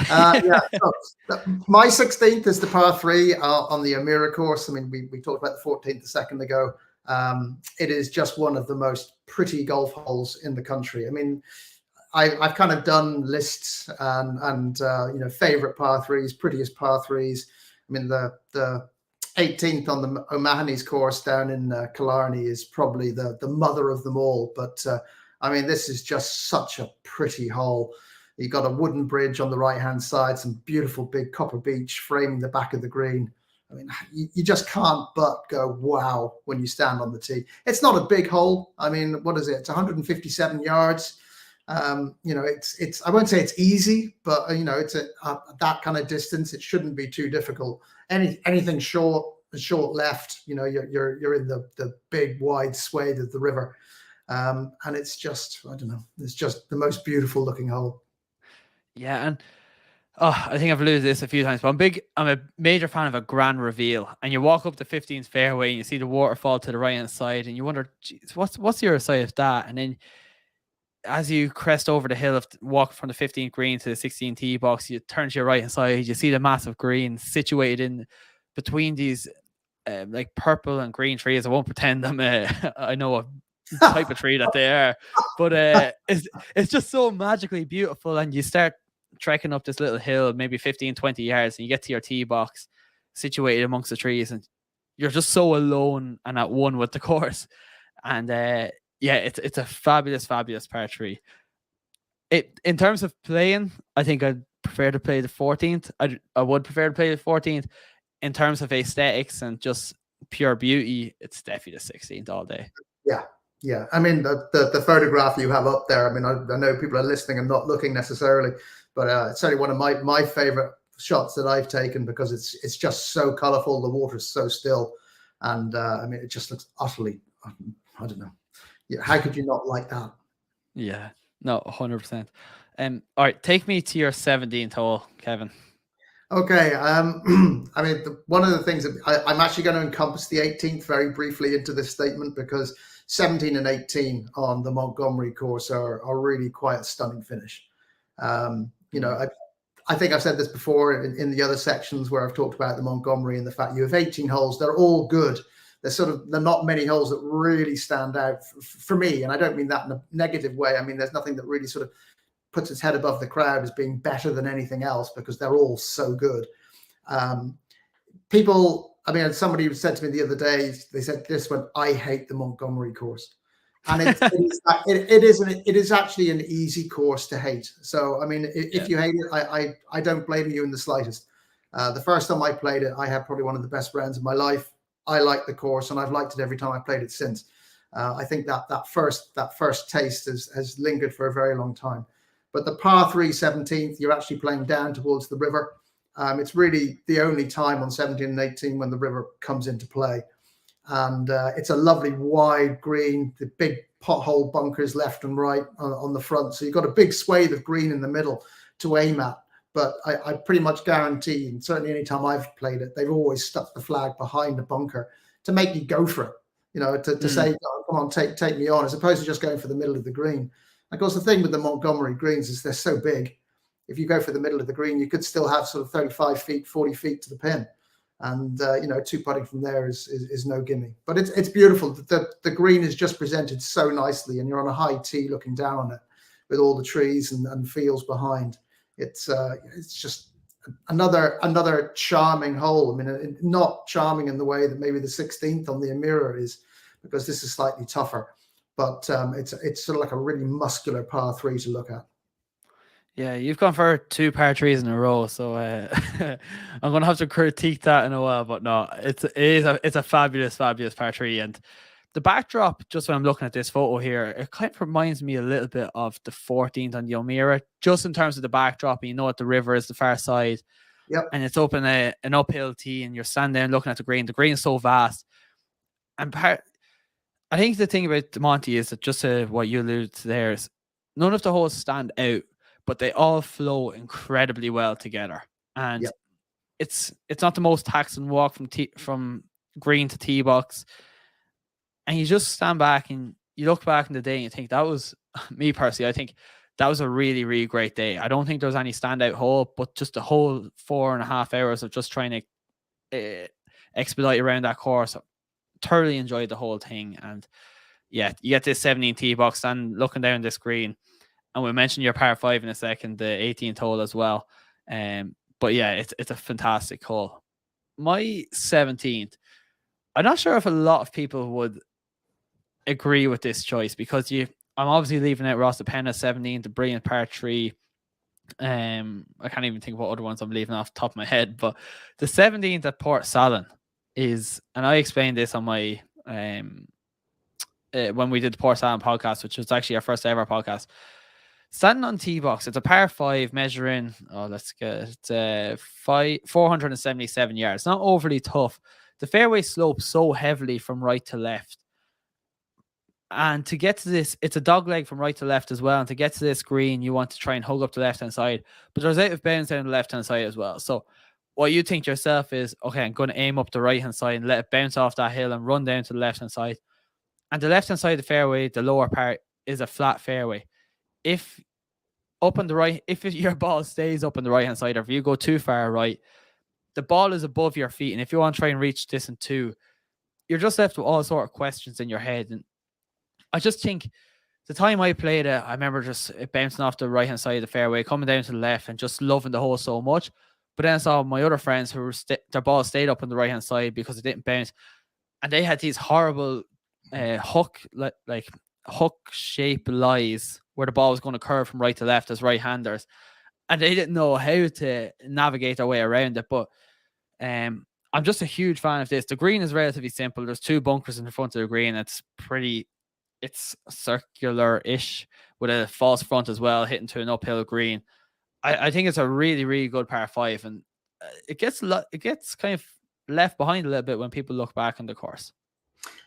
So my 16th is the par 3 on the Meara course. I mean, we talked about the 14th a second ago. It is just one of the most pretty golf holes in the country. I mean, I've kind of done lists and favorite par 3s, prettiest par 3s. I mean, the 18th on the O'Mahony's course down in Killarney is probably the mother of them all. But I mean, this is just such a pretty hole. You've got a wooden bridge on the right-hand side, some beautiful big copper beach framing the back of the green. I mean, you just can't but go, wow, when you stand on the tee. It's not a big hole. I mean, what is it? It's 157 yards. It's I won't say it's easy, but it's that kind of distance. It shouldn't be too difficult. Anything short left, you're in the big wide swathe of the river. And it's just, I don't know, it's just the most beautiful looking hole. Yeah, and I think I've alluded to this a few times, but I'm a major fan of a grand reveal. And you walk up the 15th fairway and you see the waterfall to the right hand side, and you wonder, geez, what's the other side of that? And then as you crest over the hill, walk from the 15th green to the 16th tee box, you turn to your right hand side, you see the massive green situated in between these like purple and green trees. I won't pretend I know what type of tree that they are, but it's just so magically beautiful. And you start trekking up this little hill, maybe 15-20 yards, and you get to your tee box situated amongst the trees, and you're just so alone and at one with the course. And it's a fabulous par 3. In terms of playing, I think I'd prefer to play the 14th. I would prefer to play the 14th. In terms of aesthetics and just pure beauty, it's definitely the 16th all day. Yeah. I mean, the photograph you have up there, I mean, I know people are listening and not looking necessarily, but it's certainly one of my favorite shots that I've taken, because it's just so colorful. The water's so still. And I mean, it just looks utterly, I don't know. Yeah, how could you not like that? Yeah, no, 100%. All right, take me to your 17th hole, Kevin. Okay. I mean, one of the things that I'm actually going to encompass the 18th very briefly into this statement, because 17 and 18 on the Montgomerie course are really quite a stunning finish. I think I've said this before in the other sections where I've talked about the Montgomerie and the fact you have 18 holes. They're all good. They're not many holes that really stand out for me. And I don't mean that in a negative way. I mean, there's nothing that really sort of puts its head above the crowd as being better than anything else, because they're all so good. Somebody said to me the other day, they said this one, I hate the Montgomerie course. And it is actually an easy course to hate. So, I mean, if you hate it, I don't blame you in the slightest. The first time I played it, I had probably one of the best rounds of my life. I like the course, and I've liked it every time I've played it since. I think that first taste has lingered for a very long time. But the par 3 17th, you're actually playing down towards the river. It's really the only time on 17 and 18 when the river comes into play. And it's a lovely wide green, the big pothole bunkers left and right on the front. So you've got a big swathe of green in the middle to aim at. But I pretty much guarantee, and certainly any time I've played it, they've always stuck the flag behind the bunker to make you go for it, to say, oh, come on, take me on, as opposed to just going for the middle of the green. Of course, the thing with the Montgomerie greens is they're so big. If you go for the middle of the green, you could still have sort of 35 feet, 40 feet to the pin. And, two putting from there is no gimme. But it's beautiful. The green is just presented so nicely, and you're on a high tee looking down on it with all the trees and fields behind. It's just another charming hole. I mean, not charming in the way that maybe the 16th on the Meara is, because this is slightly tougher. But it's sort of like a really muscular par 3 to look at. Yeah, you've gone for 2 par 3s in a row, so I'm going to have to critique that in a while. But no, it's a fabulous par 3, and the backdrop, just when I'm looking at this photo here, it kind of reminds me a little bit of the 14th on the Meara, just in terms of the backdrop. And you know what, the river is the far side, and it's open an uphill tee, and you're standing there looking at the green. The green is so vast, and I think the thing about the Monty is that, just what you alluded to there, is none of the holes stand out, but they all flow incredibly well together. And it's not the most taxing walk from green to tee box. And you just stand back and you look back in the day and you think that was, me personally, I think that was a really, really great day. I don't think there was any standout hole, but just the whole 4.5 hours of just trying to expedite around that course. Thoroughly enjoyed the whole thing. And yeah, you get this 17 tee box and looking down this green. And we'll mention your par 5 in a second, the 18th hole as well. But yeah, it's a fantastic hole. My 17th, I'm not sure if a lot of people would agree with this choice, because I'm obviously leaving out Rosapenna 17, the brilliant par 3. I can't even think what other ones I'm leaving off the top of my head, but the 17th at Portsalon is, and I explained this on my when we did the Portsalon podcast, which was actually our first ever podcast. Standing on tee box, it's a par 5 measuring, let's get it, 477 yards. Not overly tough. The fairway slopes so heavily from right to left. And to get to this, it's a dog leg from right to left as well. And to get to this green, you want to try and hug up the left-hand side. But there's out of bounds down the left-hand side as well. So what you think to yourself is, okay, I'm going to aim up the right-hand side and let it bounce off that hill and run down to the left-hand side. And the left-hand side of the fairway, the lower part, is a flat fairway. If your ball stays up on the right-hand side, or if you go too far right, the ball is above your feet. And if you want to try and reach this in two, you're just left with all sort of questions in your head. And I just think the time I played it, I remember just it bouncing off the right-hand side of the fairway, coming down to the left and just loving the hole so much. But then I saw my other friends who were their ball stayed up on the right-hand side because it didn't bounce. And they had these horrible hook-shaped lies where the ball was going to curve from right to left as right-handers. And they didn't know how to navigate their way around it. But I'm just a huge fan of this. The green is relatively simple. There's 2 bunkers in the front of the green. It's circular-ish with a false front as well, hitting to an uphill green. I think it's a really, really good par 5, and it gets kind of left behind a little bit when people look back on the course.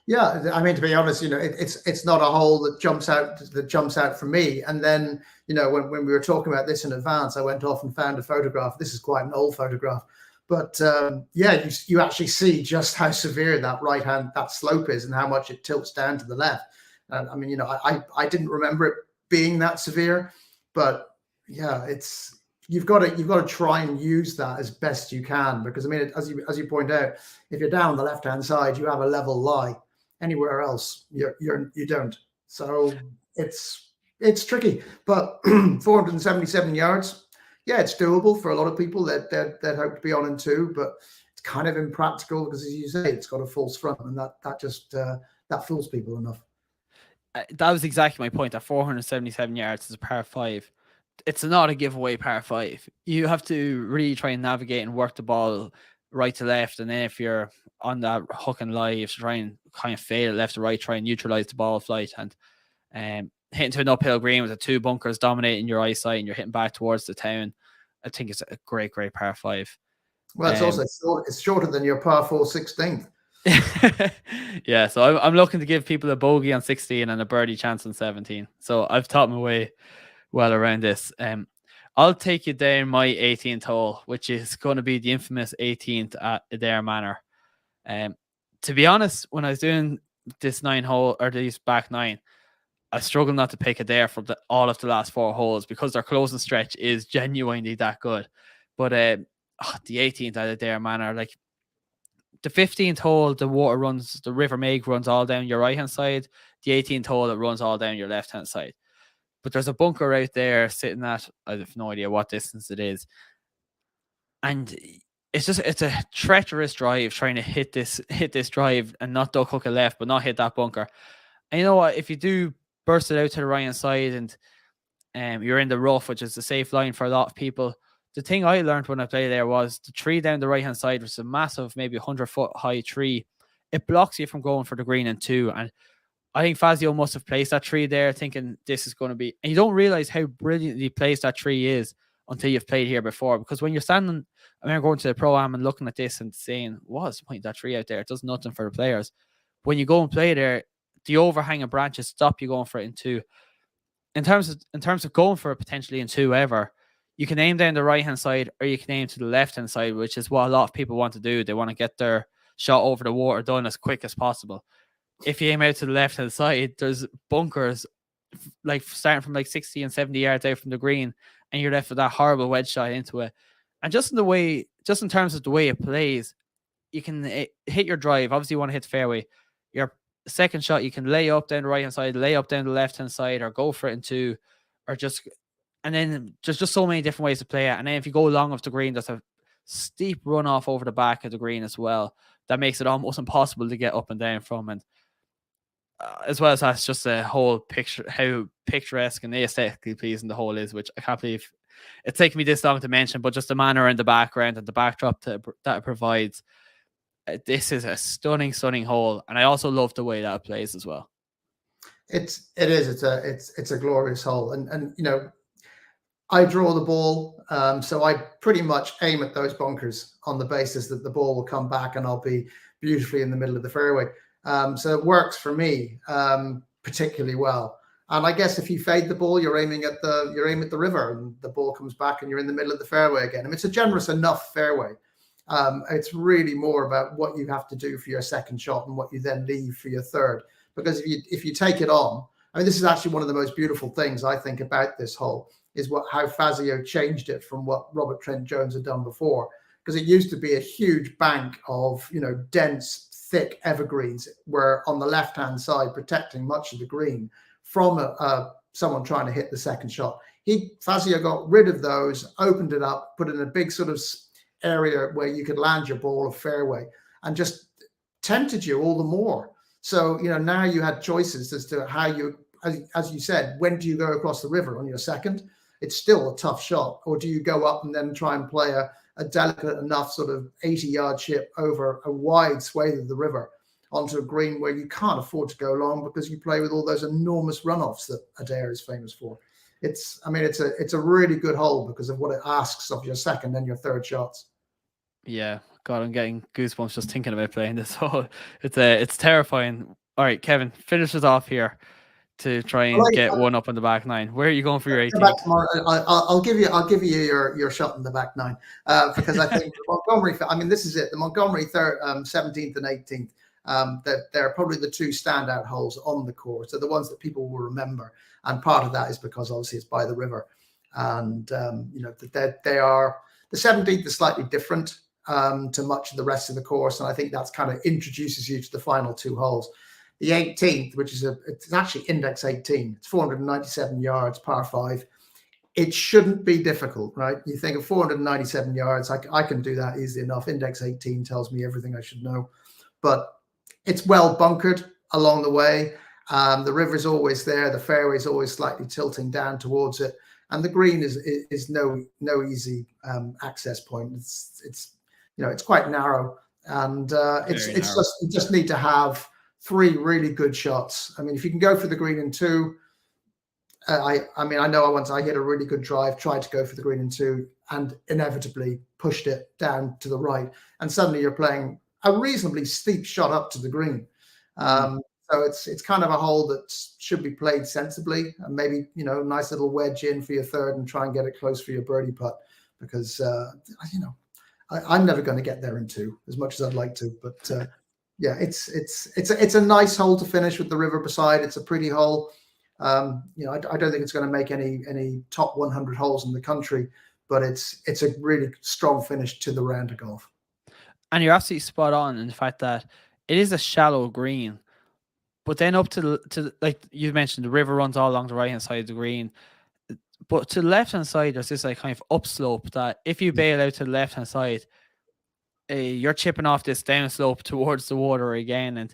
Yeah, I mean, to be honest, it's not a hole that jumps out for me. And then, when we were talking about this in advance, I went off and found a photograph. This is quite an old photograph, but you actually see just how severe that slope is and how much it tilts down to the left. I mean, I didn't remember it being that severe, but yeah, you've got to try and use that as best you can, because I mean, as you point out, if you're down the left hand side, you have a level lie. Anywhere else, you don't. So it's tricky, but 477 yards, yeah, it's doable for a lot of people that hope to be on in 2, but it's kind of impractical because, as you say, it's got a false front, and that just that fools people enough. That was exactly my point. At 477 yards is a par 5. It's not a giveaway par 5. You have to really try and navigate and work the ball right to left. And then if you're on that hook and lie, you have to try and kind of fade it left to right, try and neutralize the ball flight. And hitting to an uphill green with the 2 bunkers dominating your eyesight and you're hitting back towards the town, I think it's a great, great par 5. Well, it's also it's shorter than your par 4 16th. Yeah, so I'm looking to give people a bogey on 16 and a birdie chance on 17. So I've taught my way well around this. I'll take you down my 18th hole, which is going to be the infamous 18th at Adare Manor. To be honest, when I was doing this 9 hole or these back 9, I struggled not to pick Adare for all of the last 4 holes because their closing stretch is genuinely that good. But the 18th at Adare Manor, like the 15th hole, the River Meg runs all down your right hand side. The 18th hole, it runs all down your left hand side. But there's a bunker out there sitting at, I have no idea what distance it is. And it's a treacherous drive trying to hit this drive and not duck hook it left, but not hit that bunker. And you know what? If you do burst it out to the right hand side and you're in the rough, which is a safe line for a lot of people, the thing I learned when I played there was the tree down the right hand side was a massive, maybe 100-foot high tree. It blocks you from going for the green in 2. And I think Fazio must have placed that tree there thinking this is going to be, and you don't realize how brilliantly placed that tree is until you've played here before. Because when you're standing, I remember going to the Pro-Am and looking at this and saying, what's the point of that tree out there? It does nothing for the players. When you go and play there, the overhanging branches stop you going for it in 2. in terms of going for it potentially in 2 ever, you can aim down the right hand side or you can aim to the left hand side, which is what a lot of people want to do. They want to get their shot over the water done as quick as possible. If you aim out to the left hand side, there's bunkers like starting from like 60 and 70 yards out from the green, and you're left with that horrible wedge shot into it. And just in terms of the way it plays, you can hit your drive. Obviously, you want to hit the fairway. Your second shot, you can lay up down the right hand side, lay up down the left hand side, or go for it in 2, or just. And then there's just so many different ways to play it. And then if you go long off the green, there's a steep runoff over the back of the green as well. That makes it almost impossible to get up and down from. And as well as that's just a whole picture, how picturesque and aesthetically pleasing the hole is, which I can't believe it's taken me this long to mention, but just the manor in the background and the backdrop that it provides. This is a stunning hole. And I also love the way that it plays as well. It's a glorious hole. And you know, I draw the ball, so I pretty much aim at those bunkers on the basis that the ball will come back and I'll be beautifully in the middle of the fairway. So it works for me particularly well. And I guess if you fade the ball, you're aiming at the river, and the ball comes back and you're in the middle of the fairway again. I mean, it's a generous enough fairway. It's really more about what you have to do for your second shot and what you then leave for your third. Because if you take it on, I mean, this is actually one of the most beautiful things I think about this hole, is how Fazio changed it from what Robert Trent Jones had done before. Because it used to be a huge bank of, you know, dense, thick evergreens were on the left-hand side protecting much of the green from someone trying to hit the second shot. Fazio got rid of those, opened it up, put in a big sort of area where you could land your ball of fairway, and just tempted you all the more. So, you know, now you had choices as to how you, as you said, when do you go across the river on your second? It's still a tough shot. Or do you go up and then try and play a delicate enough sort of 80-yard chip over a wide swathe of the river onto a green where you can't afford to go long because you play with all those enormous runoffs that Adare is famous for. It's a really good hole because of what it asks of your second and your third shots. Yeah, God, I'm getting goosebumps just thinking about playing this hole. It's terrifying. All right, Kevin, finish us off here to try and get one up on the back 9. Where are you going for your 18th? I'll give you your shot in the back 9 because I think Montgomerie. I mean, this is it. The Montgomerie 17th and 18th. They're probably the 2 standout holes on the course. They're the ones that people will remember, and part of that is because obviously it's by the river, and you know they are. The 17th is slightly different to much of the rest of the course, and I think that's kind of introduces you to the final 2 holes. The 18th, which is it's actually index 18. It's 497 yards, par 5. It shouldn't be difficult, right? You think of 497 yards, I can do that easily enough. Index 18 tells me everything I should know, but it's well bunkered along the way. The river's always there. The fairway's always slightly tilting down towards it, and the green is no easy access point. It's you know, it's quite narrow, and you just need to have 3 really good shots. I mean, if you can go for the green in 2, I know once I hit a really good drive, tried to go for the green in 2, and inevitably pushed it down to the right, and suddenly you're playing a reasonably steep shot up to the green. So it's kind of a hole that should be played sensibly, and maybe, you know, nice little wedge in for your third and try and get it close for your birdie putt, because you know, I'm never going to get there in 2 as much as I'd like to, but. Yeah, it's a nice hole to finish with the river beside. It's a pretty hole. You know, I don't think it's going to make any top 100 holes in the country, but it's a really strong finish to the round of golf. And you're absolutely spot on in the fact that it is a shallow green, but then up to like you mentioned, the river runs all along the right hand side of the green, but to the left hand side there's this like kind of upslope that if you bail out to the left hand side, you're chipping off this downslope towards the water again,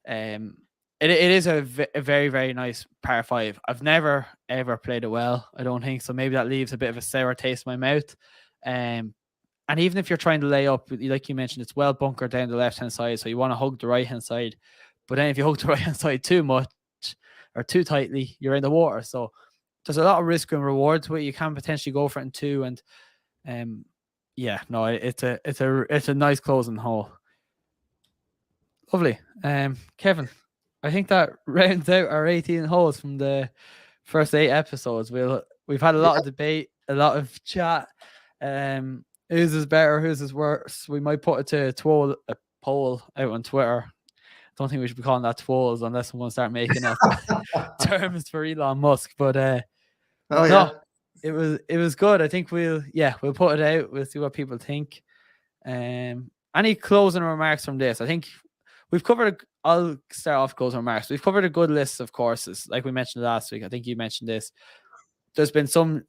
and it is a very, very nice par 5. I've never ever played it well, I don't think, so maybe that leaves a bit of a sour taste in my mouth. And even if you're trying to lay up, like you mentioned, it's well bunkered down the left hand side, so you want to hug the right hand side. But then if you hug the right hand side too much or too tightly, you're in the water. So there's a lot of risk and rewards where you can potentially go for it in 2, and yeah, no, it's a nice closing hole. Lovely. Kevin, I think that rounds out our 18 holes from the first 8 episodes. We've had a lot of debate, a lot of chat. Whose is better, whose is worse? We might put it to a poll out on Twitter. Don't think we should be calling that twolls unless someone start making up terms for Elon Musk. But no, it was good. I think we'll put it out. We'll see what people think. Any closing remarks from this? I think we've covered. I'll start off closing remarks. We've covered a good list of courses, like we mentioned last week. I think you mentioned this. There's been some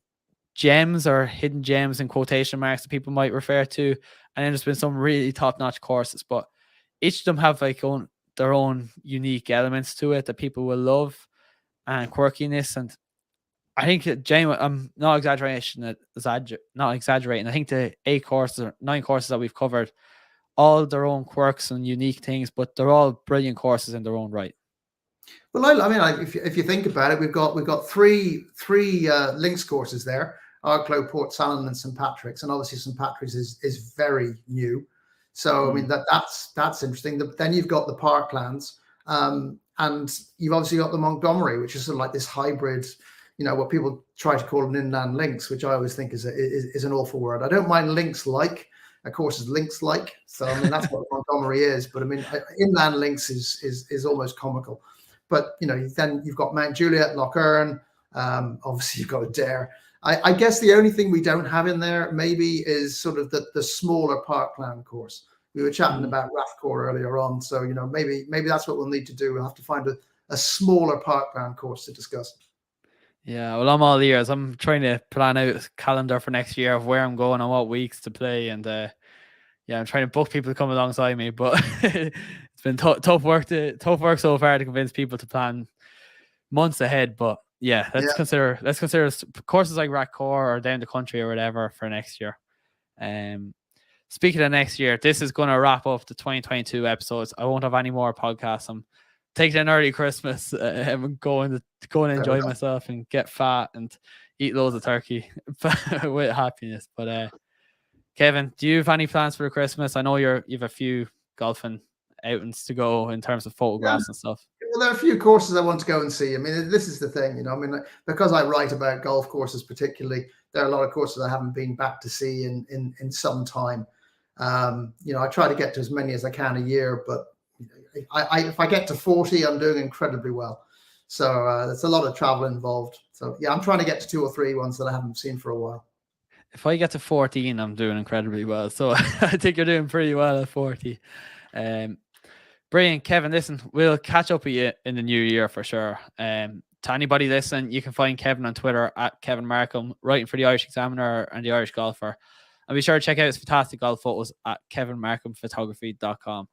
gems or hidden gems in quotation marks that people might refer to, and then there's been some really top-notch courses. But each of them have their own unique elements to it that people will love and quirkiness. And I think, Jamie, I'm not exaggerating. I think the 8 courses or 9 courses that we've covered, all their own quirks and unique things, but they're all brilliant courses in their own right. Well, I mean, if you think about it, we've got three links courses there: Arklow, Portsalon, and St Patrick's. And obviously, St Patrick's is very new. So, I mean, that's interesting. Then you've got the Parklands, and you've obviously got the Montgomerie, which is sort of like this hybrid, what people try to call an inland links, which I always think is an awful word. I don't mind links-like. Of course, is links-like. So, I mean, that's what Montgomerie is. But, I mean, inland links is almost comical. But, then you've got Mount Juliet, Lough Erne. Obviously, you've got Adare. I guess the only thing we don't have in there maybe is sort of the smaller Parkland course. We were chatting about Rathcore earlier on, so maybe that's what we'll need to do. We'll have to find a smaller Parkland course to discuss. Yeah, well, I'm all ears. I'm trying to plan out a calendar for next year of where I'm going and what weeks to play, and I'm trying to book people to come alongside me. But it's been tough work so far to convince people to plan months ahead. But yeah, let's consider courses like Rathcore or down the country or whatever for next year. Speaking of next year, this is going to wrap up the 2022 episodes. I won't have any more podcasts. I'm taking an early Christmas. I'm going to enjoy myself and get fat and eat loads of turkey with happiness. But Kevin, do you have any plans for Christmas? I know you've a few golfing outings to go in terms of photographs and stuff. Well, there are a few courses I want to go and see. I mean, this is the thing, I mean, because I write about golf courses particularly, there are a lot of courses I haven't been back to see in some time. I try to get to as many as I can a year, but if I get to 40, I'm doing incredibly well. So there's a lot of travel involved. So yeah, I'm trying to get to 2 or 3 ones that I haven't seen for a while. If I get to 14, I'm doing incredibly well. So I think you're doing pretty well at 40. Brilliant, Kevin. Listen, we'll catch up with you in the new year for sure. To anybody listening, you can find Kevin on Twitter at Kevin Markham, writing for the Irish Examiner and the Irish Golfer. And be sure to check out his fantastic golf photos at kevinmarkhamphotography.com.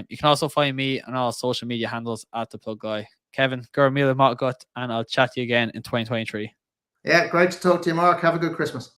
You can also find me on all social media handles at The Plug Guy. Kevin, Gurmila Motgut, and I'll chat to you again in 2023. Yeah, great to talk to you, Mark. Have a good Christmas.